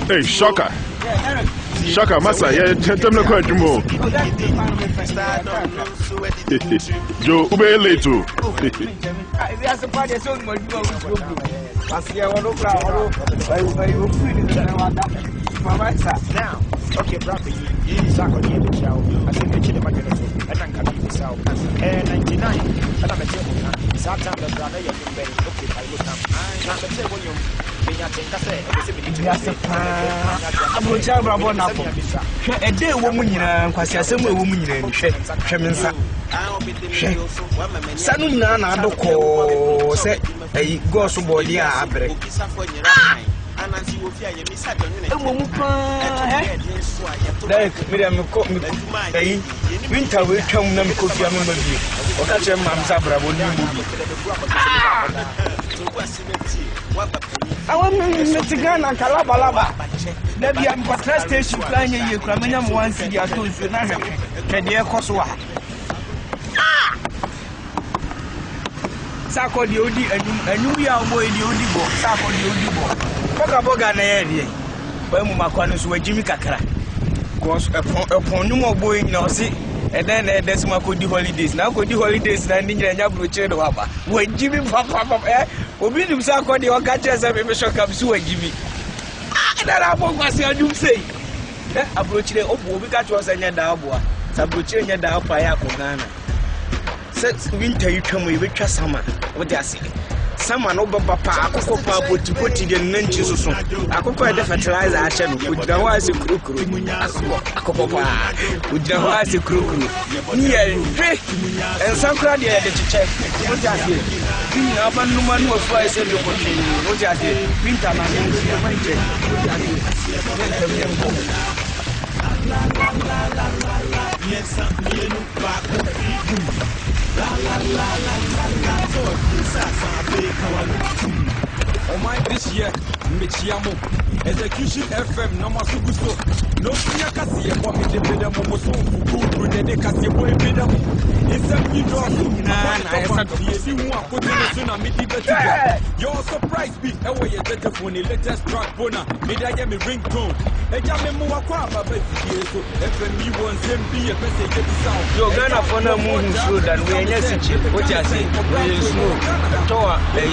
Hey, Shocker. Shocker, Massa, yeah, tell me quite more. Joe, Ube late too. That's a party, so much. I see a little crowd. Now, okay, brother, you sack on the show. I think the chili market and I'm coming to sell. 99, and I'm a table. Sometimes the brother, you're very okay. I look up. I'm a table. I'm going to tell Bravo now. A day woman, because I said, woman, Sheminsa. Sanuna, I don't call, say, a ghost body. Winter will come them cook your movie. Or catch your mam's bravo movie. I want to Ghana and Calabalaba. Maybe I'm for train station flying you, Craminium once in your tools with nothing. Can you Coswa? Sako the Odi and New Year boy, the Odibo, Sako the Odibo. Boga na area. When Maquanus were Jimmy Kakra. Cause upon no more boy, no see. And then there's my good holidays. Now good holidays landing in a blue chair. When Jimmy Papa, Obi himself called the catchers and maybe shock up to Jimmy. That I was a new say. Approach the Obi catch was a Yadawa, Sabuchi and Yada Payako Ghana. Since winter you come with summer. What I see. Someone over Papa, I could put to put in the ninjas or so. I could put the fertilizer action with the wise crook. I could papa with the wise crook. And some crowd here at the church. What I say? Now, one woman was why I said the country. What I say? Winter oh my this year, Michiamo, Execution FM, Namasuguso, no Siakasi, and what we did with them almost so good, and they cast your boy with them. It's a new dog, you're surprised, be away a better phone, latest track bona, made I am a ringtone. A Yamu Aquaba, so FM wants him be a message. You're gonna find a moon through than we are message. What I say, we is no Toa, a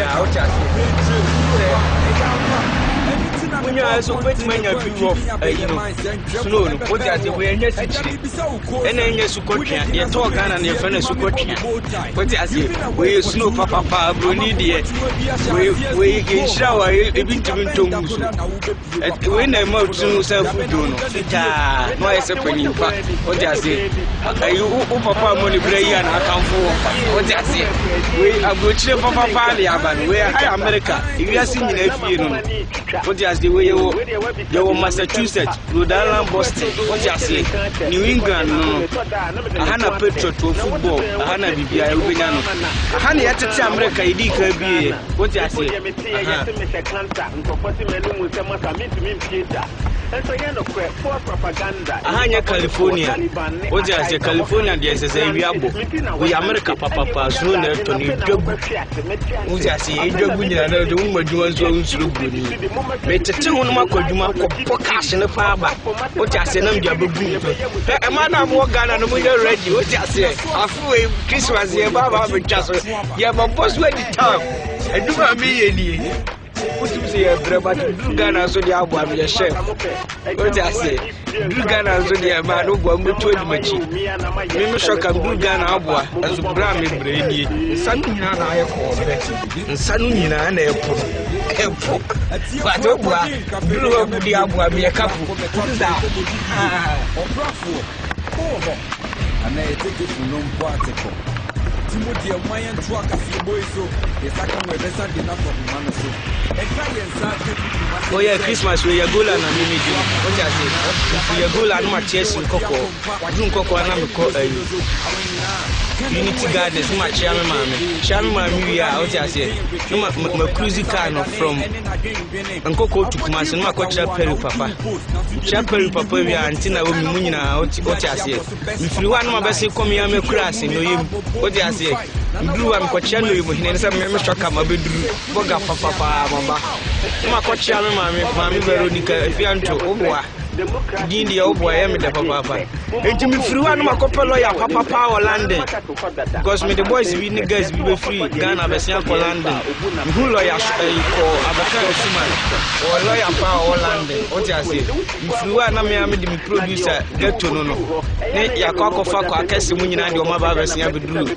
out when you are so wet, when you're of slow, what I say, we are necessary. And then yes, you could your talk and your friend is so good. What I say, we snow papa, Bruni, we can shower a bit to when I moved to self, no, I say, what I say, you papa money play and I come for what I say. We are good to Papa Party, but we are America. If you are singing a what I say, we are Massachusetts, Rhode Island, Boston, what I say, New England, Hana Petro to football, Hana Bibia, Hana at America, Idika, what I say. Ahanya California. What I say, California, yes, is a viable. We America, Papa, soon to New York. What I say, the woman you want to look good. But the two women could you cash in the farmer. What I say, I'm your a man of walk and we are ready. What I say, I feel Christmas here, Baba, just yeah, but boss, where the time? I do not mean what you say, but do Ghana so the album, your chef. What I say, do Ghana so the man who go to the machine. Maybe shock and do Ghana abwa as a brand in Brady. Sanina and I call it. Sanina and airport. But blew up the album, be a couple. And I take it from non particle. Timothy of Mayan truck as your boy so the second way better than enough of Manaso. Oh yeah, Christmas we are good and amazing. What I say? We are good and my chest in Coco. Drink Coco and I'm a Unity Gardens, my chairman, Mammy, what I say. My cruising car from Coco to Kumas and my coach Perry Papa. Chapel Papa, we are Antina Munina, what I say. If you want my best, come here, I'm a crass in what I say. nduru am kochia no yemu hine se me shoka ma beduru boga papa mama ma kochia me mami Veronica Efianto oboa dindi ya oboa ya me de papa enti me free wa no makope lawyer papa o London because me the boys we niggas be free Ghana be sia ko London who lawyer ko abaka Osuman o lawyer pa o London o ti ase me free wa na me de me producer get to no ne ya ko akofa ko akese mu nyina de o ma ba be sia beduru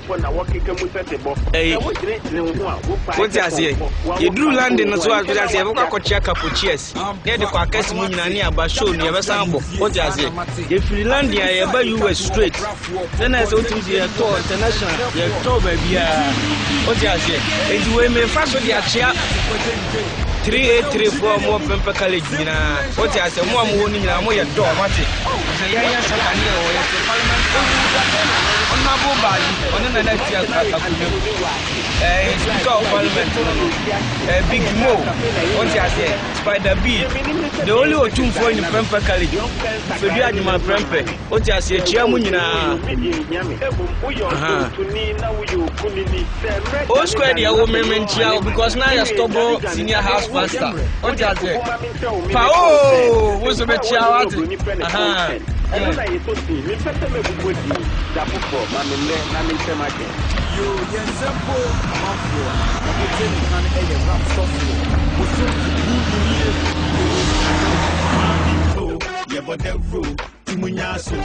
o ti ase ye duru London no so a be ase e ko akochia capochies ne de ko akese mu nyina ne aba show ne be sambo o ti ase ye free London ya ba US straight then as what is your tour international your tour baby o ti ase e di we me fa so dia chia 3834 more pempe college nyina o ti ase mo am ho ni nyina mo ye do mate se ya ya sakani o ye parliament honorable body on na na ti akume speaker of parliament big mo o ti ase spider b the only otum for in pempe college so bi adima pempe o ti ase chia mu nyina o square dia wo memen chia because now you stubborn senior house pastor o ti ase pa o wo so be chia wate na yeso si mi pete me bugodi da popo ma me na me tema ke yo yensempo amafo o teni kan eye rap stuff wo so you but the rule timunyaso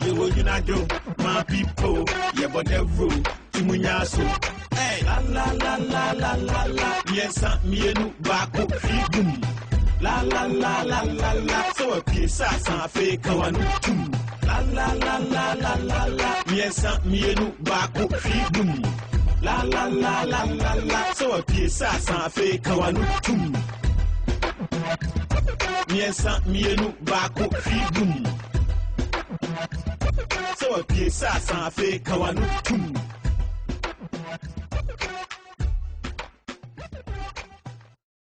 you unado my people you but the rule timunyaso hey la la la la la la la yesa mienu bako figum la la la la la la so a piece sa fe kawanu la la la la la la la yesa mienu bako figum la la la la la la so a piece sa fe kawanu yesa mienu bako figum so a piece sa fe kawanu